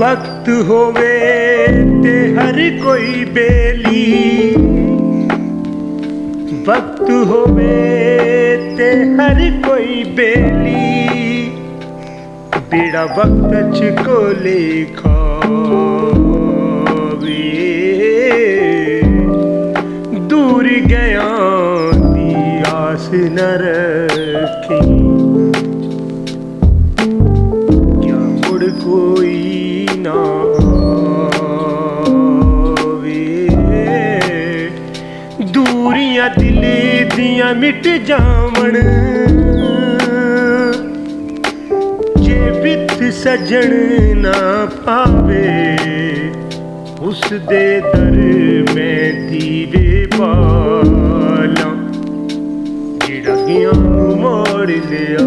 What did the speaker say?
वक्त होवे ते हर कोई बेली, वक्त होवे ते हर कोई बेली, बेड़ा वक्त च कोले खावे। दूर गया दी आस न रखी, क्या मुड़ कोई ना आवे। दूरियां दिल दियां मिट जावण, जे वित सजन ना पावे, उस दे दर मैं दीवे बाला, जेड़ा गया मोड़ लिया।